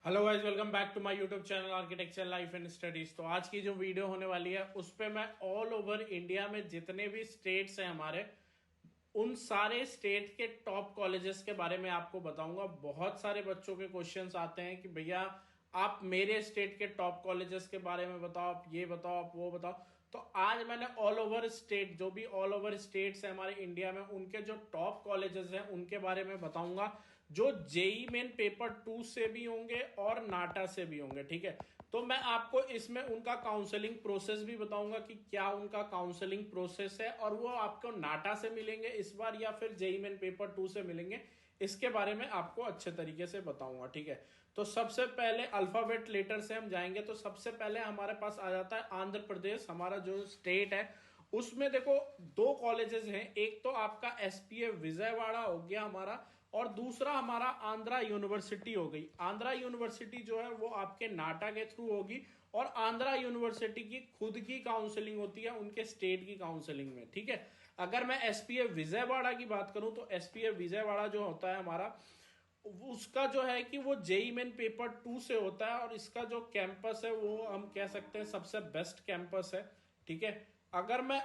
Hello guys, welcome back to my YouTube channel architecture life and studies. तो आज की जो वीडियो होने वाली है उस पे मैं ऑल ओवर इंडिया में जितने भी स्टेट्स हैं हमारे, उन सारे स्टेट के टॉप कॉलेजेस के बारे में आपको बताऊंगा। बहुत सारे बच्चों के क्वेश्चंस आते हैं कि भैया आप मेरे स्टेट के टॉप कॉलेजेस के बारे में बताओ, आप ये बताओ, आप वो बताओ। तो आज मैंने ऑल ओवर स्टेट, जो भी ऑल ओवर स्टेट्स है हमारे इंडिया में, उनके जो टॉप कॉलेजेस हैं उनके बारे में बताऊंगा, जो जेई मेन पेपर 2 से भी होंगे और नाटा से भी होंगे। ठीक है, तो मैं आपको इसमें उनका काउंसलिंग प्रोसेस भी बताऊंगा कि क्या उनका काउंसलिंग प्रोसेस है, और वो आपको नाटा से मिलेंगे इस बार या फिर जेई मेन पेपर 2 से मिलेंगे, इसके बारे में आपको अच्छे तरीके से बताऊंगा। ठीक है, तो सबसे पहले अल्फाबेट लेटर से हम जाएंगे। तो सबसे पहले हमारे पास आ जाता है आंध्र प्रदेश, हमारा जो स्टेट है। उसमें देखो दो कॉलेजेस हैं, एक तो आपका एसपीए विजयवाड़ा हो गया हमारा, और दूसरा हमारा आंध्रा यूनिवर्सिटी हो गई। आंध्रा यूनिवर्सिटी जो है वो आपके नाटा के थ्रू होगी, और आंध्रा यूनिवर्सिटी की खुद की काउंसलिंग होती है उनके स्टेट की काउंसलिंग में। ठीक है, अगर मैं एसपीए विजयवाड़ा की बात करूं तो एसपीए विजयवाड़ा जो होता है हमारा, उसका जो है कि वो जेई मेन पेपर 2 से होता है, और इसका जो कैंपस है वो हम कह सकते हैं सबसे बेस्ट कैंपस है। ठीक है, अगर मैं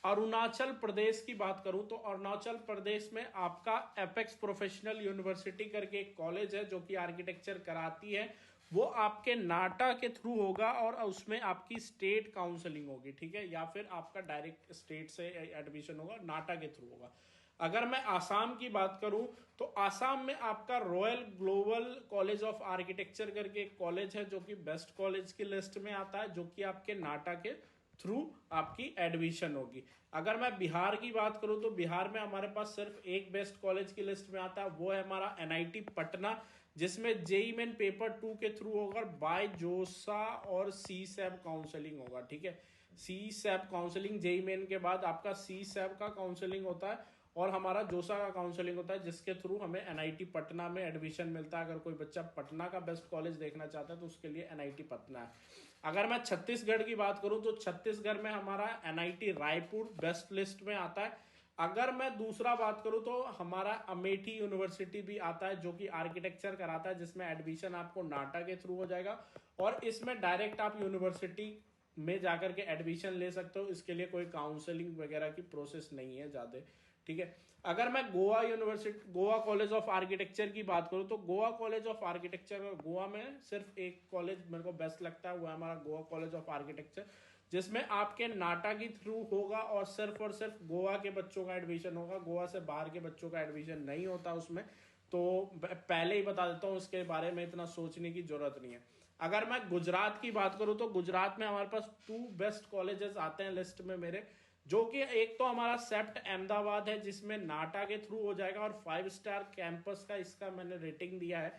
अरुणाचल प्रदेश की बात करूं तो अरुणाचल प्रदेश में आपका एपेक्स प्रोफेशनल यूनिवर्सिटी करके एक कॉलेज है जो कि आर्किटेक्चर कराती है। वो आपके नाटा के थ्रू होगा और उसमें आपकी स्टेट काउंसलिंग होगी। ठीक है, या फिर आपका डायरेक्ट स्टेट से एडमिशन होगा, नाटा के थ्रू होगा। अगर मैं आसाम की बात करूं तो आसाम में आपका royal global college of architecture करके एक कॉलेज है जो कि बेस्ट कॉलेज की लिस्ट में आता है, जो कि आपके नाटा के थ्रू आपकी एडमिशन होगी। अगर मैं बिहार की बात करूं तो बिहार में हमारे पास सिर्फ एक बेस्ट कॉलेज की लिस्ट में आता है, वो है हमारा एनआईटी पटना, जिसमें जेई मेन पेपर 2 के थ्रू होगा, बाय जोसा और सी सैब काउंसलिंग होगा। ठीक है, सी सैब काउंसलिंग, जेई मेन के बाद आपका सी सैब का काउंसलिंग होता है और हमारा जोसा का काउंसलिंग होता है, जिसके थ्रू हमें एनआईटी पटना में एडमिशन मिलता है। अगर कोई बच्चा पटना का बेस्ट कॉलेज देखना चाहता है तो उसके लिए एनआईटी पटना है। अगर मैं छत्तीसगढ़ की बात करूं तो छत्तीसगढ़ में हमारा एनआईटी रायपुर बेस्ट लिस्ट में आता है। अगर मैं दूसरा बात करूं तो हमारा अमेठी यूनिवर्सिटी भी आता है जो कि आर्किटेक्चर कराता है, जिसमें एडमिशन आपको नाटा के थ्रू हो जाएगा, और इसमें डायरेक्ट आप यूनिवर्सिटी में जाकर के एडमिशन ले सकते हो। इसके लिए कोई काउंसलिंग वगैरह की प्रोसेस नहीं है ज्यादा। ठीक है, अगर मैं Goa university, Goa college of architecture की बात करूं तो Goa college of architecture, Goa में सिर्फ एक कॉलेज मेरे को बेस्ट लगता है, वो है हमारा गोवा कॉलेज ऑफ आर्किटेक्चर, जिसमें आपके नाटा की थ्रू होगा और सिर्फ गोवा के बच्चों का एडमिशन होगा, गोवा से बाहर के बच्चों का एडमिशन नहीं होता उसमें। तो पहले ही बता देता हूं, इसके बारे में इतना सोचने की जरूरत नहीं है। अगर मैं गुजरात की बात करूं तो गुजरात में हमारे पास 2 बेस्ट कॉलेजेस आते हैं लिस्ट में मेरे, जो कि एक तो हमारा सेप्ट अहमदाबाद है जिसमें नाटा के थ्रू हो जाएगा, और 5 स्टार कैंपस का इसका मैंने रेटिंग दिया है।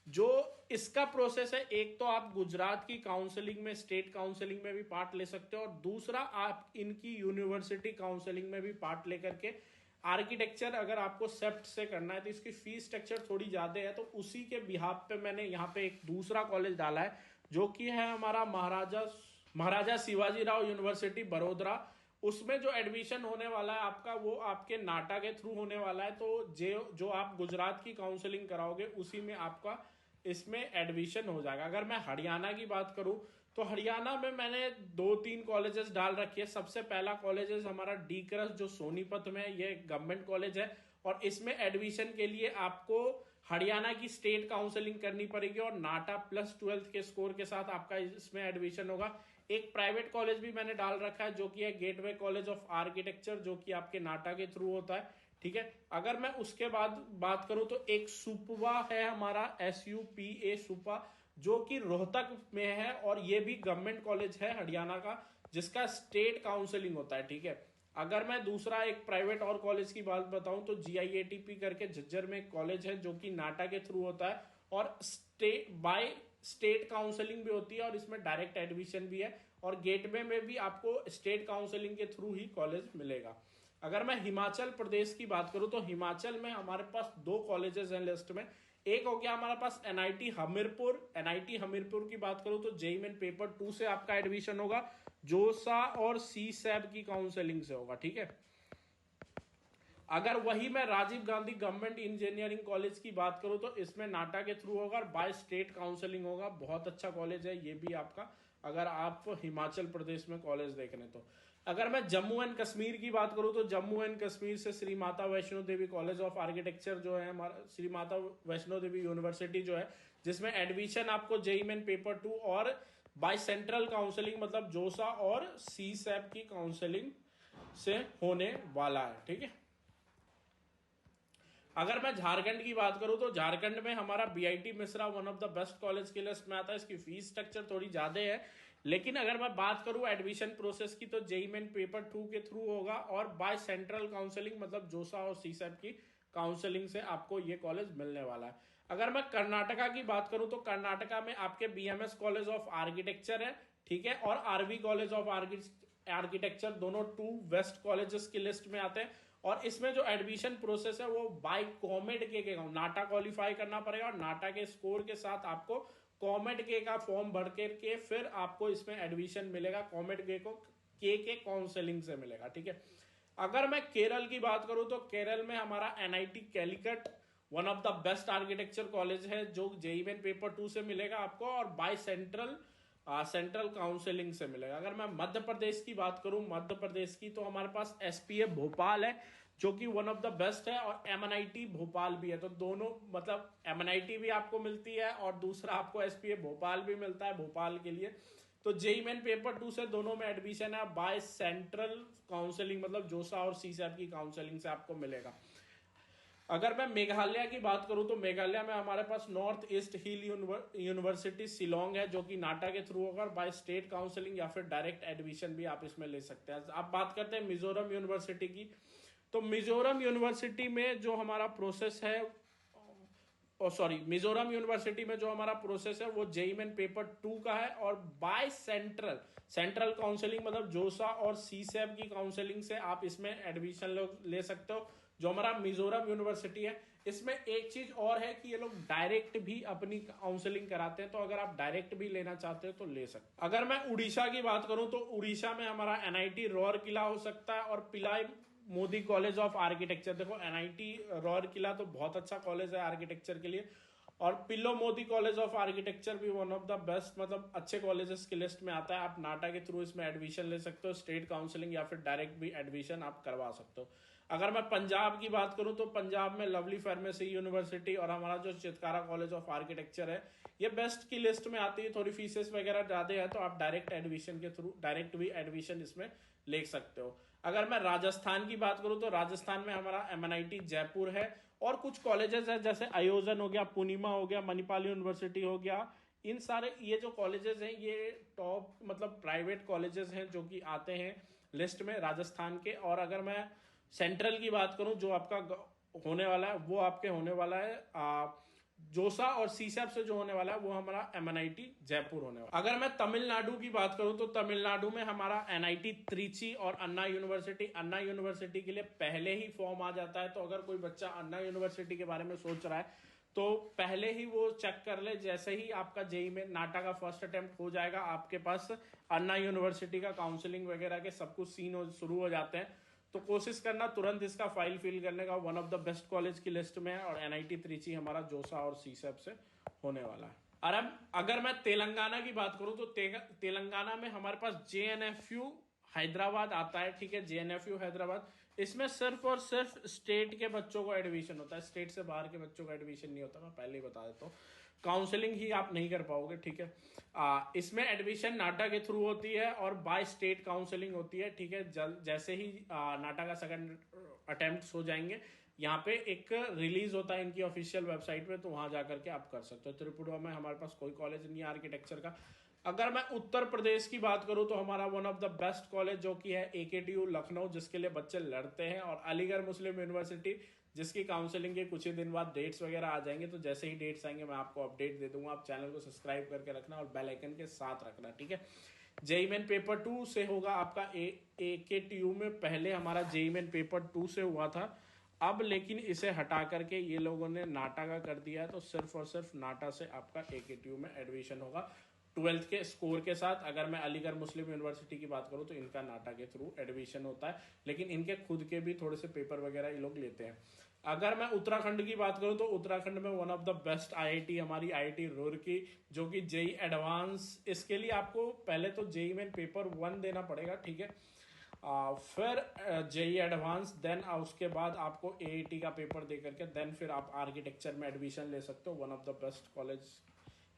जो इसका प्रोसेस है, एक तो आप गुजरात की काउंसलिंग में, स्टेट काउंसलिंग में भी पार्ट ले सकते हो, और दूसरा आप इनकी यूनिवर्सिटी काउंसलिंग में भी पार्ट लेकर के आर्किटेक्चर अगर आपको सेप्ट से करना है तो इसकी फीस स्ट्रक्चर थोड़ी ज्यादा है। तो उसी के बिहाफ पे मैंने यहाँ पे एक दूसरा कॉलेज डाला है जो कि है हमारा महाराजा शिवाजी राव यूनिवर्सिटी बड़ोदरा। उसमें जो एडमिशन होने वाला है आपका, वो आपके नाटा के थ्रू होने वाला है। तो जो आप गुजरात की काउंसलिंग कराओगे उसी में आपका इसमें एडमिशन हो जाएगा। अगर मैं हरियाणा की बात करूं तो हरियाणा में मैंने 2-3 कॉलेजेस डाल रखी है। सबसे पहला कॉलेज है हमारा डी क्रस, जो सोनीपत में है, ये गवर्नमेंट कॉलेज है, और इसमें एडमिशन के लिए आपको हरियाणा की स्टेट काउंसलिंग करनी पड़ेगी, और नाटा +12 के स्कोर के साथ आपका इसमें एडमिशन होगा। एक प्राइवेट कॉलेज भी मैंने डाल रखा है जो कि है गेटवे कॉलेज ऑफ आर्किटेक्चर, जो कि आपके नाटा के थ्रू होता है। ठीक है, अगर मैं उसके बाद बात करूं तो एक सुपवा है हमारा, SUPA सुपा, जो कि रोहतक में है, और ये भी गवर्नमेंट कॉलेज है हरियाणा का, जिसका स्टेट काउंसलिंग होता है। ठीक है, अगर मैं दूसरा एक प्राइवेट और कॉलेज की बात बताऊं तो GIATP करके झज्जर में एक कॉलेज है जो कि नाटा के थ्रू होता है, और स्टेट काउंसलिंग भी होती है, और इसमें डायरेक्ट एडमिशन भी है, और गेटवे में भी आपको स्टेट काउंसलिंग के थ्रू ही कॉलेज मिलेगा। अगर मैं हिमाचल प्रदेश की बात करूं तो हिमाचल में हमारे पास 2 कॉलेजेस हैं लिस्ट में। एक हो गया हमारे पास एनआईटी हमीरपुर। एनआईटी हमीरपुर की बात करूं तो जेई मेन पेपर 2 से आपका एडमिशन होगा, जोसा और सी सैब की काउंसलिंग से होगा। ठीक है, अगर वही मैं Rajiv Gandhi government engineering college की बात करूं तो इसमें नाटा के थ्रू होगा और बाय स्टेट काउंसलिंग होगा। बहुत अच्छा कॉलेज है ये भी आपका, अगर आप हिमाचल प्रदेश में कॉलेज देख रहे तो। अगर मैं जम्मू एंड कश्मीर की बात करूं तो जम्मू एंड कश्मीर से Shri Mata Vaishno Devi college of architecture जो है हमारा, श्री माता वैष्णो देवी यूनिवर्सिटी जो है, जिसमें एडमिशन आपको जेईई मेन पेपर 2 और बाय सेंट्रल काउंसलिंग मतलब जोसा और सी सैप की काउंसलिंग से होने वाला है। ठीक है। अगर मैं झारखंड की बात करूं तो झारखंड में हमारा BIT Mishra one of the best college की लिस्ट में आता है। इसकी फीस स्ट्रक्चर थोड़ी ज्यादा है, लेकिन अगर मैं बात करूं एडमिशन प्रोसेस की तो जेईई मेन पेपर 2 के थ्रू होगा और बाय सेंट्रल काउंसलिंग मतलब जोसा और सीसैप की काउंसलिंग से आपको ये कॉलेज मिलने वाला है। अगर मैं कर्नाटका की बात करूं तो कर्नाटका में आपके बीएमएस कॉलेज ऑफ आर्किटेक्चर है, ठीक है, और आरवी कॉलेज ऑफ आर्किटेक्चर, दोनों 2 बेस्ट कॉलेजेस की लिस्ट में आते हैं। और इसमें जो एडमिशन प्रोसेस है वो बाय कॉमेड के नाटा क्वालिफाई करना पड़ेगा और नाटा के स्कोर के साथ आपको कॉमेड के का फॉर्म भर के फिर आपको इसमें एडमिशन मिलेगा। कॉमेड के को के काउंसलिंग से मिलेगा। ठीक है। अगर मैं केरल की बात करूं तो केरल में हमारा NIT Calicut one of the best architecture college है जो जेईई मेन पेपर 2 से मिलेगा आपको और बाय सेंट्रल काउंसलिंग से मिलेगा। अगर मैं मध्य प्रदेश की बात करूं, मध्य प्रदेश की, तो हमारे पास एसपीए भोपाल है जो कि वन ऑफ द बेस्ट है और एमएनआईटी भोपाल भी है। तो दोनों मतलब एमएनआईटी भी आपको मिलती है और दूसरा आपको एसपीए भोपाल भी मिलता है भोपाल के लिए। तो जेईई मेन पेपर 2 से दोनों में एडमिशन है बाय सेंट्रल काउंसलिंग मतलब जोसा और सीसैप की काउंसलिंग से आपको मिलेगा। अगर मैं मेघालय की बात करूं तो मेघालय में हमारे पास नॉर्थ ईस्ट हिल यूनिवर्सिटी शिलोंग है जो कि नाटा के थ्रू होगा बाय स्टेट काउंसलिंग या फिर डायरेक्ट एडमिशन भी आप इसमें ले सकते हैं। अब बात करते हैं मिजोरम यूनिवर्सिटी की। तो मिजोरम यूनिवर्सिटी में जो हमारा प्रोसेस है, मिजोरम यूनिवर्सिटी में जो हमारा प्रोसेस है वो जेईई मेन पेपर 2 का है और बाय सेंट्रल काउंसलिंग मतलब जोसा और सीसैप की काउंसलिंग से आप इसमें एडमिशन ले सकते हो जो हमारा मिजोरम यूनिवर्सिटी है। इसमें एक चीज और है कि ये लोग डायरेक्ट भी अपनी काउंसलिंग कराते हैं, तो अगर आप डायरेक्ट भी लेना चाहते हो तो ले सकते। अगर मैं उड़ीसा की बात करूं तो उड़ीसा में हमारा एनआईटी रौरकिला हो सकता है और पिलाई मोदी कॉलेज ऑफ आर्किटेक्चर। देखो एनआईटी रौरकिला तो बहुत अच्छा कॉलेज है आर्किटेक्चर के लिए और pillow Modi college of architecture भी वन ऑफ द बेस्ट मतलब अच्छे कॉलेजेस की लिस्ट में आता है। आप नाटा के थ्रू इसमें एडमिशन ले सकते हो, स्टेट काउंसलिंग या फिर डायरेक्ट भी एडमिशन आप करवा सकते हो। अगर मैं पंजाब की बात करूं तो पंजाब में लवली फार्मेसी यूनिवर्सिटी और हमारा जो चितकारा कॉलेज ऑफ आर्किटेक्चर है ये बेस्ट की लिस्ट में आती है। थोड़ी फीसेस वगैरह ज्यादा है तो आप डायरेक्ट एडमिशन के थ्रू डायरेक्ट भी एडमिशन इसमें ले सकते हो। अगर मैं राजस्थान की बात करूं तो राजस्थान में हमारा एमएनआईटी जयपुर है और कुछ कॉलेजेस है जैसे आयोजन हो गया, पूर्णिमा हो गया, मणिपाल यूनिवर्सिटी हो गया। इन सारे ये जो कॉलेजेस हैं ये टॉप मतलब प्राइवेट कॉलेजेस हैं जो कि आते हैं लिस्ट में राजस्थान के। और अगर मैं सेंट्रल की बात करूं जो आपका होने वाला है वो आपके होने वाला है जोसा और सीसैप से जो होने वाला है वो हमारा एमएनआईटी जयपुर होने वाला है। अगर मैं तमिलनाडु की बात करूं तो तमिलनाडु में हमारा एनआईटी त्रिची और अन्ना यूनिवर्सिटी के लिए पहले ही फॉर्म आ जाता है। तो अगर कोई बच्चा अन्ना यूनिवर्सिटी के बारे में सोच रहा है तो पहले ही वो चेक कर ले, जैसे ही आपका जेईई में नाटा का फर्स्ट अटेम्प्ट हो जाएगा आपके पास अन्ना यूनिवर्सिटी का काउंसलिंग वगैरह के सब कुछ सीन शुरू हो जाते हैं। तो कोशिश करना तुरंत इसका फाइल फिल करने का, one of the best college की लिस्ट में है और एनआईटी त्रिची हमारा जोसा और सीसैप से होने वाला है। और अब अगर मैं तेलंगाना की बात करूं तो तेलंगाना में हमारे पास जेएनएफयू हैदराबाद आता है। ठीक है, जेएनएफयू हैदराबाद, इसमें सिर्फ और सिर्फ स्टेट के बच्चों को एडमिशन होता है, स्टेट से बाहर के बच्चों को एडमिशन नहीं होता। मैं पहले ही बता देता हूँ, काउंसलिंग ही आप नहीं कर पाओगे। ठीक है, इसमें एडमिशन नाटा के थ्रू होती है और बाय स्टेट काउंसलिंग होती है। ठीक है, जैसे ही नाटा का सेकंड अटेम्प्ट हो जाएंगे यहाँ पे एक रिलीज होता है इनकी ऑफिशियल वेबसाइट पे, तो वहां जाकर के आप कर सकते हो। त्रिपुरा में हमारे पास कोई कॉलेज नहीं है आर्किटेक्चर का। अगर मैं उत्तर प्रदेश की बात करूं तो हमारा one of the best college जो कि है एकेटीयू लखनऊ, जिसके लिए बच्चे लड़ते हैं, और अलीगढ़ मुस्लिम यूनिवर्सिटी जिसकी काउंसलिंग के कुछ ही दिन बाद डेट्स वगैरह आ जाएंगे। तो जैसे ही डेट्स आएंगे मैं आपको अपडेट दे दूंगा। आप चैनल को सब्सक्राइब करके रखना और बेल आइकन के साथ रखना। ठीक है, जेईई मेन पेपर 2 से होगा आपका एकेटीयू में। पहले हमारा जेईई मेन पेपर 2 से हुआ था, अब लेकिन इसे हटा करके ये लोगों ने नाटा का कर दिया है। तो सिर्फ और सिर्फ नाटा से आपका एकेटीयू में एडमिशन होगा। ट्वेल्थ के स्कोर के साथ। अगर मैं अलीगढ़ मुस्लिम यूनिवर्सिटी की बात करूं तो इनका नाटा के थ्रू एडमिशन होता है, लेकिन इनके खुद के भी थोड़े से पेपर वगैरह ये लोग लेते हैं। अगर मैं उत्तराखंड की बात करूं तो उत्तराखंड में one of the best IIT हमारी आईआईटी रुड़की, जो कि जेई एडवांस, इसके लिए आपको पहले तो जेई मेन पेपर 1 देना पड़ेगा, ठीक है। फिर जेई एडवांस, देन उसके बाद आपको एआईटी का पेपर दे करके देन फिर आप आर्किटेक्चर में एडमिशन ले सकते हो। One of the best college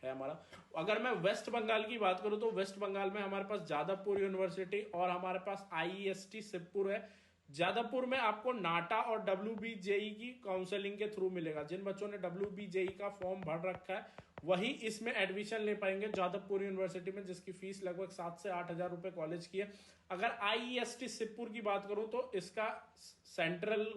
है हमारा। अगर मैं वेस्ट बंगाल की बात करूं तो वेस्ट बंगाल में हमारे पास जादवपुर यूनिवर्सिटी और हमारे पास आईईएसटी शिवपुर है। जादवपुर में आपको नाटा और डब्ल्यूबीजेई की काउंसलिंग के थ्रू मिलेगा। जिन बच्चों ने डब्ल्यूबीजेई का फॉर्म भर रखा है वही इसमें एडमिशन ले पाएंगे जादवपुर यूनिवर्सिटी में, जिसकी फीस लगभग 7 से 8 हजार रुपए कॉलेज की है। अगर आईईएसटी शिवपुर की बात करूं तो इसका सेंट्रल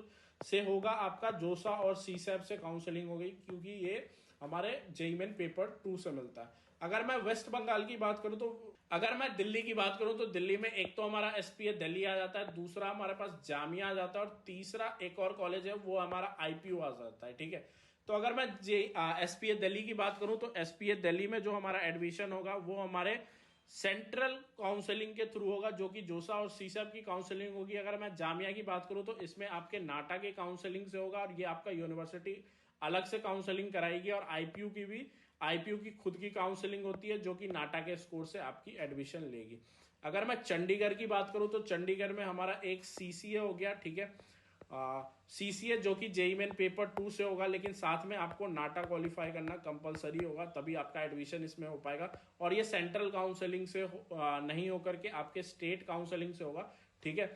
से होगा आपका जोसा और सीसैप से काउंसलिंग होगी, क्योंकि ये हमारे जेई मेन पेपर 2 से मिलता है। अगर मैं वेस्ट बंगाल की बात करूं तो अगर मैं दिल्ली की बात करूं तो दिल्ली में एक तो हमारा एसपीए दिल्ली आ जाता है, दूसरा हमारे पास जामिया आ जाता है और तीसरा एक और कॉलेज है वो हमारा आईपीयू आ जाता है, ठीक है। तो अगर मैं एसपीए दिल्ली की बात करूं तो एसपीए दिल्ली में जो हमारा एडमिशन होगा वो हमारे सेंट्रल काउंसलिंग के थ्रू होगा, जो कि जोसा और सीसैप की काउंसलिंग होगी। अगर मैं जामिया की बात करूं तो इसमें आपके नाटा के काउंसलिंग से होगा और ये आपका यूनिवर्सिटी अलग से काउंसलिंग कराएगी। और आईपीयू की खुद की काउंसलिंग होती है जो कि नाटा के स्कोर से आपकी एडमिशन लेगी। अगर मैं चंडीगढ़ की बात करूं तो चंडीगढ़ में हमारा एक सीसीए हो गया, ठीक है। सीसीए जो कि जेई मेन पेपर 2 से होगा, लेकिन साथ में आपको नाटा क्वालिफाई करना कंपलसरी होगा, तभी आपका एडमिशन इसमें हो पाएगा। और ये सेंट्रल काउंसलिंग से नहीं होकर के आपके स्टेट काउंसलिंग से होगा, ठीक है।